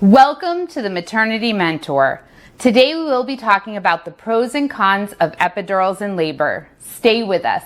Welcome to the Maternity Mentor. Today we will be talking about the pros and cons of epidurals in labor. Stay with us.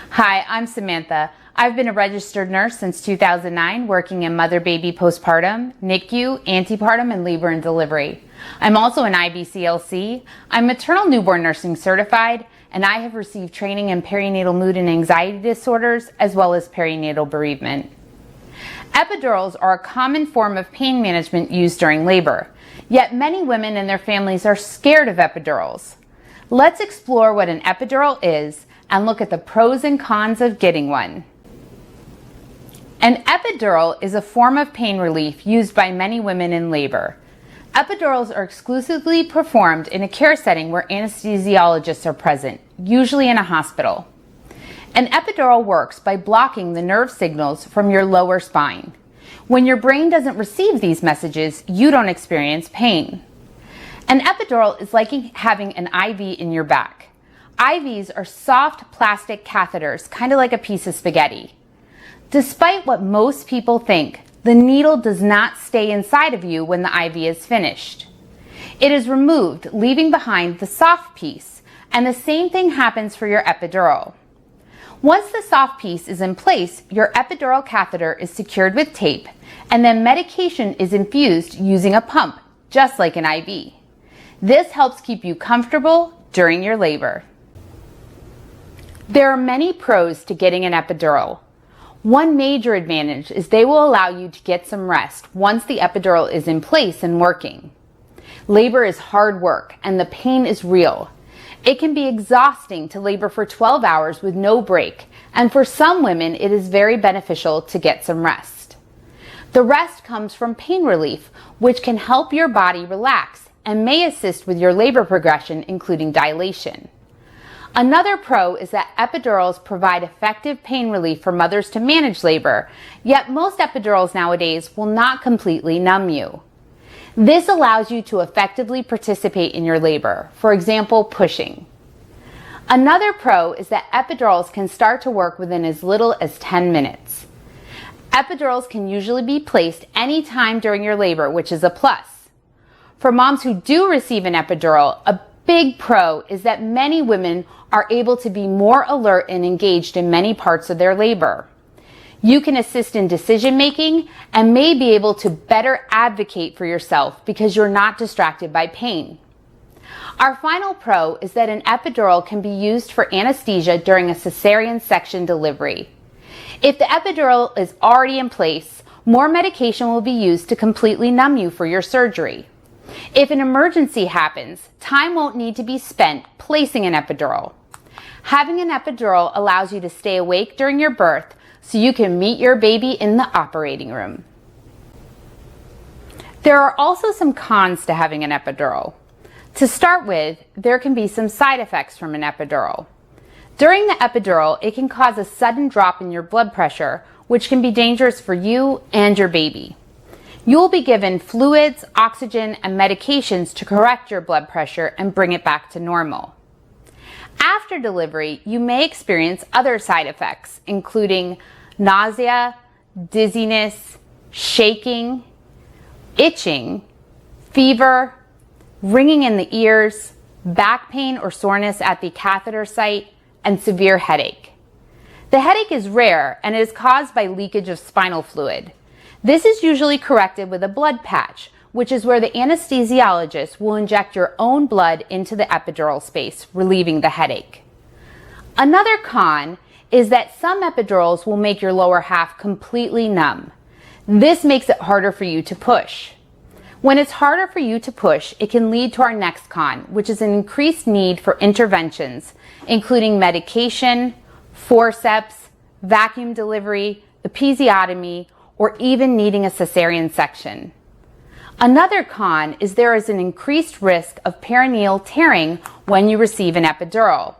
Hi, I'm Samantha. I've been a registered nurse since 2009, working in mother-baby postpartum, NICU, antepartum, and labor and delivery. I'm also an IBCLC. I'm maternal newborn nursing certified, and I have received training in perinatal mood and anxiety disorders, as well as perinatal bereavement. Epidurals are a common form of pain management used during labor, yet many women and their families are scared of epidurals. Let's explore what an epidural is and look at the pros and cons of getting one. An epidural is a form of pain relief used by many women in labor. Epidurals are exclusively performed in a care setting where anesthesiologists are present, usually in a hospital. An epidural works by blocking the nerve signals from your lower spine. When your brain doesn't receive these messages, you don't experience pain. An epidural is like having an IV in your back. IVs are soft plastic catheters, kind of like a piece of spaghetti. Despite what most people think, the needle does not stay inside of you when the IV is finished. It is removed, leaving behind the soft piece, and the same thing happens for your epidural. Once the soft piece is in place, your epidural catheter is secured with tape, and then medication is infused using a pump, just like an IV. This helps keep you comfortable during your labor. There are many pros to getting an epidural. One major advantage is they will allow you to get some rest once the epidural is in place and working. Labor is hard work and the pain is real. It can be exhausting to labor for 12 hours with no break, and for some women it is very beneficial to get some rest. The rest comes from pain relief, which can help your body relax and may assist with your labor progression, including dilation. Another pro is that epidurals provide effective pain relief for mothers to manage labor, yet most epidurals nowadays will not completely numb you. This allows you to effectively participate in your labor, for example, pushing. Another pro is that epidurals can start to work within as little as 10 minutes. Epidurals can usually be placed anytime during your labor, which is a plus. For moms who do receive an epidural, a big pro is that many women are able to be more alert and engaged in many parts of their labor. You can assist in decision making and may be able to better advocate for yourself because you're not distracted by pain. Our final pro is that an epidural can be used for anesthesia during a cesarean section delivery. If the epidural is already in place, more medication will be used to completely numb you for your surgery. If an emergency happens, time won't need to be spent placing an epidural. Having an epidural allows you to stay awake during your birth so you can meet your baby in the operating room. There are also some cons to having an epidural. To start with, there can be some side effects from an epidural. During the epidural, it can cause a sudden drop in your blood pressure, which can be dangerous for you and your baby. You will be given fluids, oxygen, and medications to correct your blood pressure and bring it back to normal. After delivery, you may experience other side effects, including nausea, dizziness, shaking, itching, fever, ringing in the ears, back pain or soreness at the catheter site, and severe headache. The headache is rare and it is caused by leakage of spinal fluid. This is usually corrected with a blood patch, which is where the anesthesiologist will inject your own blood into the epidural space, relieving the headache. Another con is that some epidurals will make your lower half completely numb. This makes it harder for you to push. When it's harder for you to push, it can lead to our next con, which is an increased need for interventions, including medication, forceps, vacuum delivery, episiotomy, or even needing a cesarean section. Another con is there is an increased risk of perineal tearing when you receive an epidural.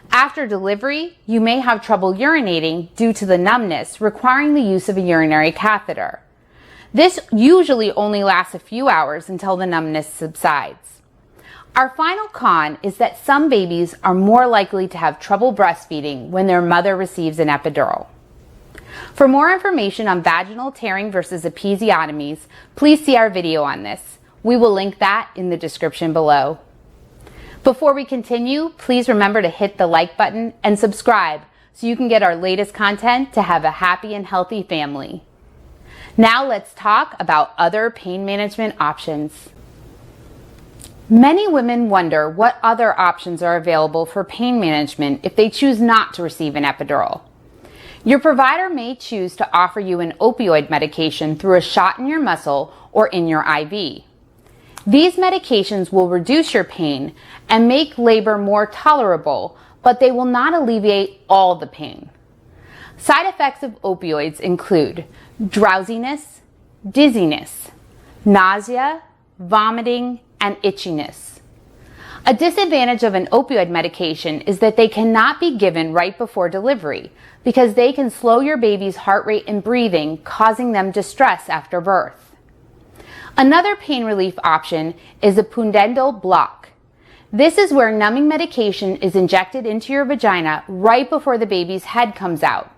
After delivery, you may have trouble urinating due to the numbness, requiring the use of a urinary catheter. This usually only lasts a few hours until the numbness subsides. Our final con is that some babies are more likely to have trouble breastfeeding when their mother receives an epidural. For more information on vaginal tearing versus episiotomies, please see our video on this. We will link that in the description below. Before we continue, please remember to hit the like button and subscribe so you can get our latest content to have a happy and healthy family. Now let's talk about other pain management options. Many women wonder what other options are available for pain management if they choose not to receive an epidural. Your provider may choose to offer you an opioid medication through a shot in your muscle or in your IV. These medications will reduce your pain and make labor more tolerable, but they will not alleviate all the pain. Side effects of opioids include drowsiness, dizziness, nausea, vomiting, and itchiness. A disadvantage of an opioid medication is that they cannot be given right before delivery because they can slow your baby's heart rate and breathing, causing them distress after birth. Another pain relief option is a pudendal block. This is where numbing medication is injected into your vagina right before the baby's head comes out.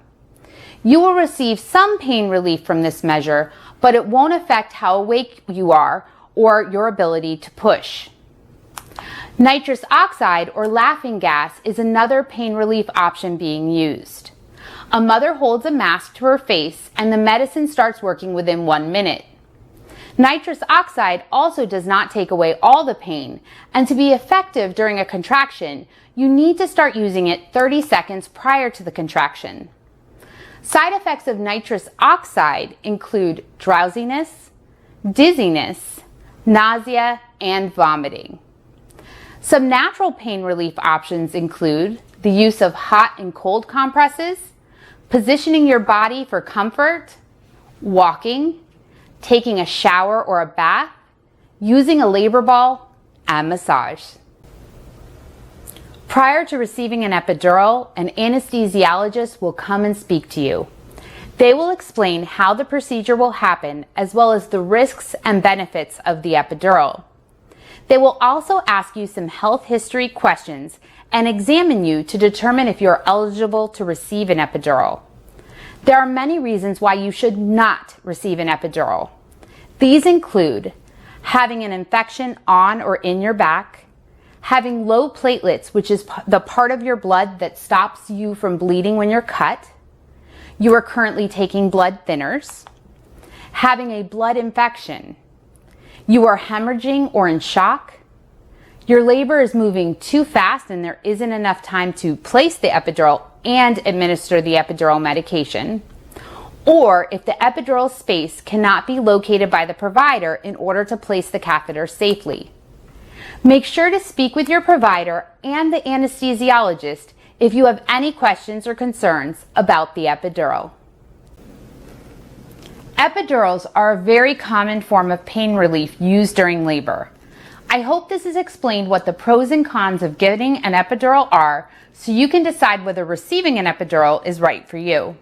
You will receive some pain relief from this measure, but it won't affect how awake you are or your ability to push. Nitrous oxide or laughing gas is another pain relief option being used. A mother holds a mask to her face and the medicine starts working within 1 minute. Nitrous oxide also does not take away all the pain, and to be effective during a contraction, you need to start using it 30 seconds prior to the contraction. Side effects of nitrous oxide include drowsiness, dizziness, nausea, and vomiting. Some natural pain relief options include the use of hot and cold compresses, positioning your body for comfort, walking, taking a shower or a bath, using a labor ball, and massage. Prior to receiving an epidural, an anesthesiologist will come and speak to you. They will explain how the procedure will happen as well as the risks and benefits of the epidural. They will also ask you some health history questions and examine you to determine if you are eligible to receive an epidural. There are many reasons why you should not receive an epidural. These include having an infection on or in your back, having low platelets, which is the part of your blood that stops you from bleeding when you're cut, you are currently taking blood thinners, having a blood infection, you are hemorrhaging or in shock, your labor is moving too fast and there isn't enough time to place the epidural and administer the epidural medication, or if the epidural space cannot be located by the provider in order to place the catheter safely. Make sure to speak with your provider and the anesthesiologist if you have any questions or concerns about the epidural. Epidurals are a very common form of pain relief used during labor. I hope this has explained what the pros and cons of getting an epidural are so you can decide whether receiving an epidural is right for you.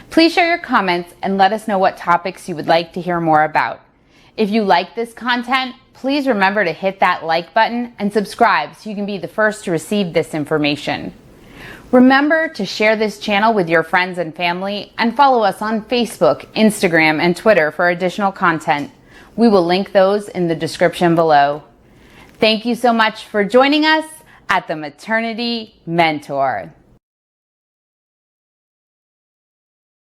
Please share your comments and let us know what topics you would like to hear more about. If you like this content, please remember to hit that like button and subscribe so you can be the first to receive this information. Remember to share this channel with your friends and family and follow us on Facebook, Instagram, and Twitter for additional content. We will link those in the description below. Thank you so much for joining us at the Maternity Mentor.